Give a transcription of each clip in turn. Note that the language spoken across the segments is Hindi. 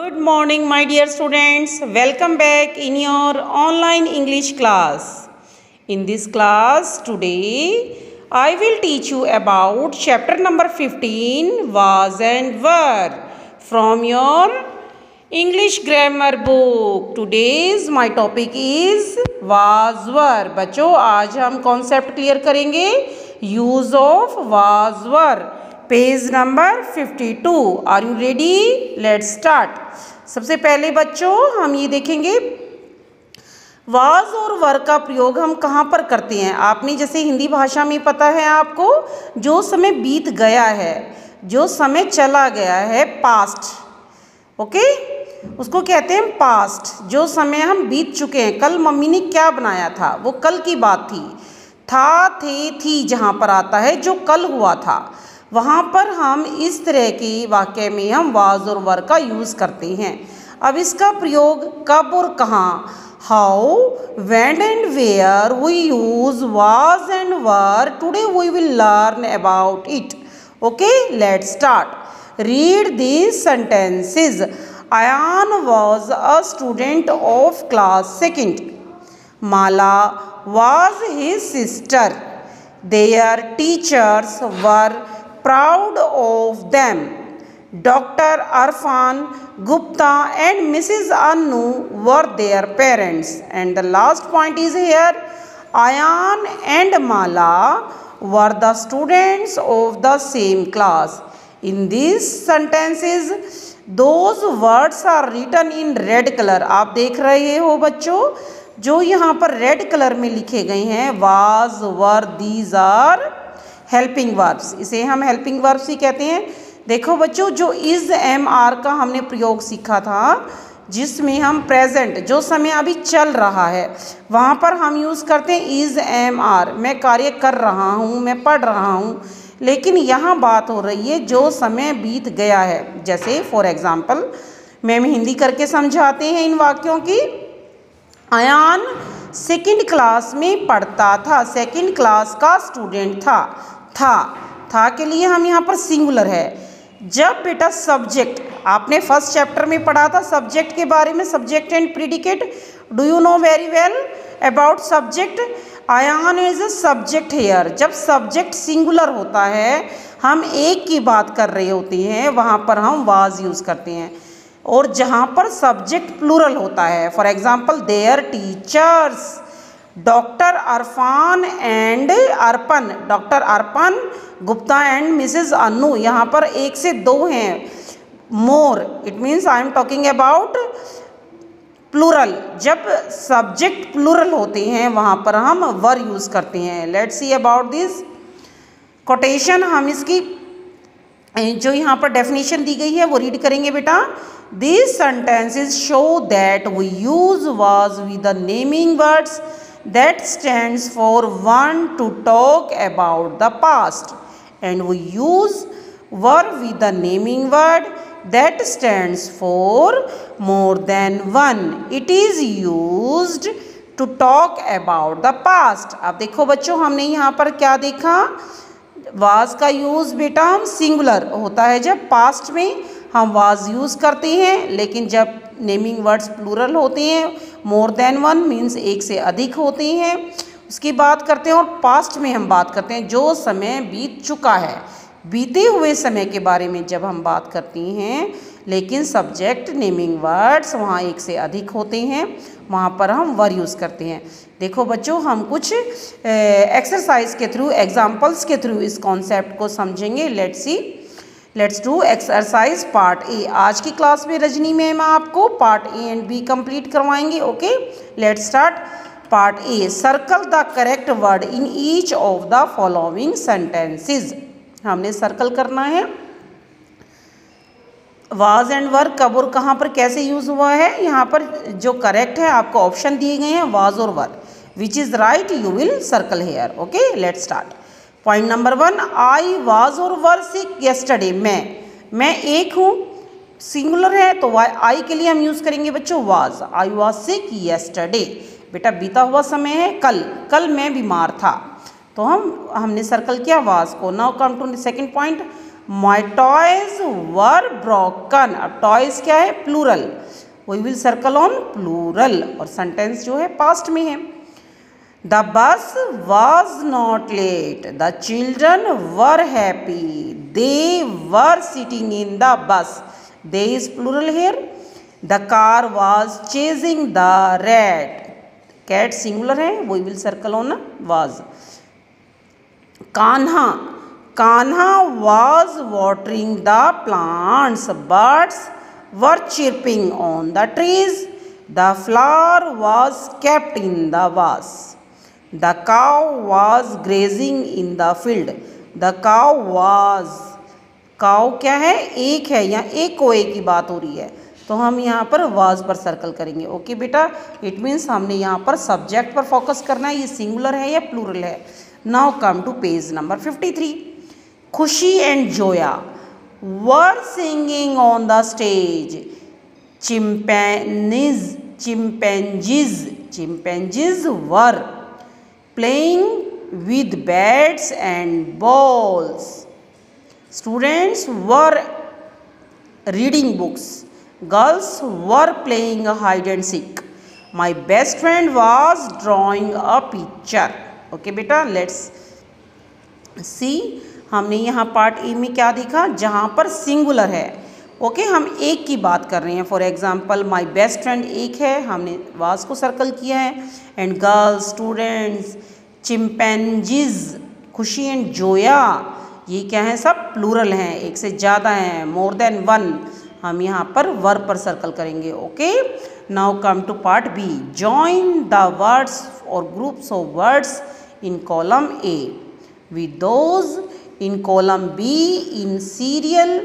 Good morning, my dear students. Welcome back in your online English class. In this class today, I will teach you about chapter number 15, was and were, from your English grammar book. Today's my topic is was were. बच्चों आज हम कॉन्सेप्ट क्लियर करेंगे use of was were. Page number 52. Are you ready? Let's start. सबसे पहले बच्चों हम ये देखेंगे वाज और वर का प्रयोग हम कहाँ पर करते हैं. आपने जैसे हिंदी भाषा में पता है आपको, जो समय बीत गया है, जो समय चला गया है, पास्ट. ओके, उसको कहते हैं पास्ट. जो समय हम बीत चुके हैं. कल मम्मी ने क्या बनाया था, वो कल की बात थी. था, थे, थी जहाँ पर आता है जो कल हुआ था, वहाँ पर हम इस तरह के वाक्य में हम वाज और वर का यूज़ करते हैं. अब इसका प्रयोग कब और कहाँ, how, when and where we use was and were, today we will learn about it. Okay, let's start. Read these sentences. Ayan was a student of class 2nd. Mala was his sister. Their teachers were proud of them. Dr. Arfan Gupta and Mrs. Annu were their parents. And the last point is here, Ayan and Mala were the students of the same class. In these sentences, those words are written in red color. आप देख रहे हो बच्चों, जो यहाँ पर रेड कलर में लिखे गए हैं was, were, these are helping verbs. इसे हम हेल्पिंग वर्ब्स ही कहते हैं. देखो बच्चों, जो इज एम आर का हमने प्रयोग सीखा था, जिसमें हम प्रेजेंट, जो समय अभी चल रहा है, वहाँ पर हम यूज़ करते हैं इज एम आर. मैं कार्य कर रहा हूँ, मैं पढ़ रहा हूँ. लेकिन यहाँ बात हो रही है जो समय बीत गया है. जैसे फॉर एग्ज़ाम्पल मैम हिंदी करके समझाते हैं इन वाक्यों की. अयान 2nd क्लास में पढ़ता था. 2nd क्लास का स्टूडेंट था. था के लिए हम यहाँ पर सिंगुलर है. जब बेटा सब्जेक्ट, आपने फर्स्ट चैप्टर में पढ़ा था सब्जेक्ट के बारे में, subject and predicate. Do you know very well about subject? Ayan is a subject here. जब सब्जेक्ट सिंगुलर होता है, हम एक की बात कर रहे होते हैं, वहाँ पर हम वाज यूज़ करते हैं. और जहाँ पर सब्जेक्ट प्लूरल होता है, for example there teachers, doctor Arfan and Arpan, doctor Arpan Gupta and Mrs Anu, यहाँ पर एक से दो हैं. More, it means I am talking about plural. जब सब्जेक्ट प्लूरल होते हैं, वहाँ पर हम वर यूज़ करते हैं. Let's see about this quotation. हम इसकी जो यहाँ पर डेफिनेशन दी गई है वो रीड करेंगे बेटा. This sentences show that we use was with the naming words that stands for one to talk about the past, and we use were with the naming word that stands for more than one. It is used to talk about the past. अब देखो बच्चों, हमने यहाँ पर क्या देखा, was का यूज़ बेटा हम सिंगुलर होता है जब पास्ट में हम was यूज़ करते हैं. लेकिन जब नेमिंग वर्ड्स प्लूरल होते हैं, मोर देन वन मीन्स एक से अधिक होते हैं, उसकी बात करते हैं. और पास्ट में हम बात करते हैं जो समय बीत चुका है, बीते हुए समय के बारे में जब हम बात करते हैं. लेकिन सब्जेक्ट नेमिंग वर्ड्स वहाँ एक से अधिक होते हैं, वहाँ पर हम वर यूज़ करते हैं. देखो बच्चों, हम कुछ एक्सरसाइज के थ्रू, एग्जाम्पल्स के थ्रू इस कॉन्सेप्ट को समझेंगे. Let's do exercise part A. आज की क्लास में रजनी मैम आपको part A and B complete करवाएंगे. Okay, let's start. Part A. Circle the correct word in each of the following sentences. हमने सर्कल करना है. वाज एंड वर कब और कहाँ पर कैसे यूज़ हुआ है. यहाँ पर जो करेक्ट है आपको ऑप्शन दिए गए हैं वाज और were. Which is right you will circle here. Okay, let's start. Point number 1, I was और वर सिक येस्टरडे. मैं एक हूँ, सिंगुलर है तो आई के लिए हम यूज़ करेंगे बच्चों was. I was sick yesterday. बेटा बीता हुआ समय है, कल मैं बीमार था, तो हमने सर्कल किया वाज को. Now come to second point, my toys were broken. अब टॉयज क्या है, plural, we will circle on plural, और सेंटेंस जो है पास्ट में है। The bus was not late, the children were happy, they were sitting in the bus, they is plural here. The car was chasing the rat, cat singular है, we will circle on was. Kanha, Kanha was watering the plants, birds were chirping on the trees, the flower was kept in the vase, the cow was grazing in the field, the cow was, cow क्या है, एक है, यहाँ एक कोए की बात हो रही है, तो हम यहाँ पर वाज पर सर्कल करेंगे। ओके बेटा, इट मीन्स हमने यहाँ पर सब्जेक्ट पर फोकस करना है, ये सिंगुलर है या प्लूरल है। Now come to page number 53। Khushi and Zoya were singing on the stage, chimpanzees were playing with bats and balls, students were reading books, girls were playing hide and seek, my best friend was drawing a picture। Okay बेटा, लेट्स सी, हमने यहाँ पार्ट ए में क्या देखा, जहाँ पर सिंगुलर है। ओके, हम एक की बात कर रहे हैं। For example my best friend एक है, हमने वाज को सर्कल किया है, एंड गर्ल्स, स्टूडेंट्स, चिंपैंजीज, खुशी एंड जोया, ये क्या है, सब प्लूरल हैं, एक से ज़्यादा हैं, मोर देन वन, हम यहाँ पर वर्ब पर सर्कल करेंगे। Okay, now come to part B. Join the words और groups of words in column A with those in column B in serial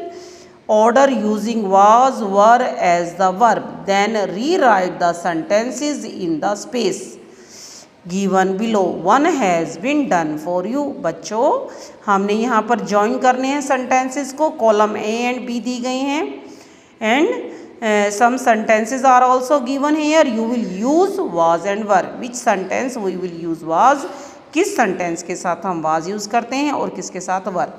order using was, were as the verb, then rewrite the sentences in the space given below। One has been done for you। बच्चों, हमने यहाँ पर ज्वाइन करने हैं सेंटेंसेस को, column A and be the गई हैं, and some sentences are also given here। You will use was and were। Which sentence we will use was, किस सेंटेंस के साथ हम was यूज़ करते हैं और किसके साथ were,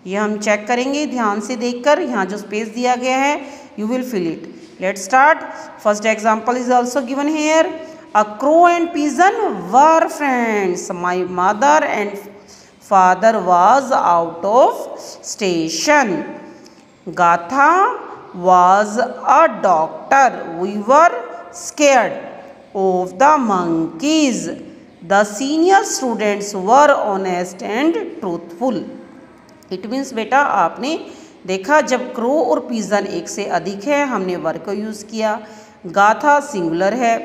ये हम चेक करेंगे ध्यान से देखकर। यहाँ जो स्पेस दिया गया है, you will fill it. Let start. First example is also given here. A crow and pigeon were friends, my mother and father was out of station, Gatha was a doctor, we were scared of the monkeys, the senior students were honest and truthful. It means बेटा, आपने देखा जब क्रो और पिजन एक से अधिक है, हमने वर को यूज़ किया, गाथा सिंगुलर है,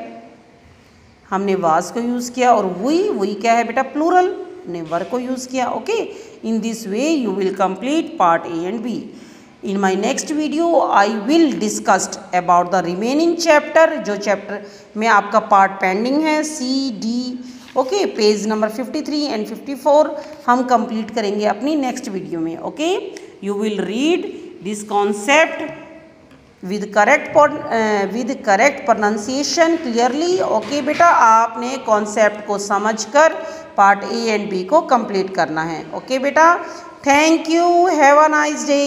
हमने वाज को यूज़ किया, और वही क्या है बेटा, प्लूरल, हमने वर को यूज़ किया। Okay, in this way you will complete part A and B. In my next video I will discussed about the remaining chapter, जो चैप्टर में आपका पार्ट पेंडिंग है, C D. Okay, page number 53 and 54 हम कंप्लीट करेंगे अपनी नेक्स्ट वीडियो में। Okay, you will read this concept with correct pronunciation clearly. Okay बेटा, आपने कॉन्सेप्ट को समझकर पार्ट ए एंड बी को कंप्लीट करना है। ओके बेटा, thank you, have a nice day.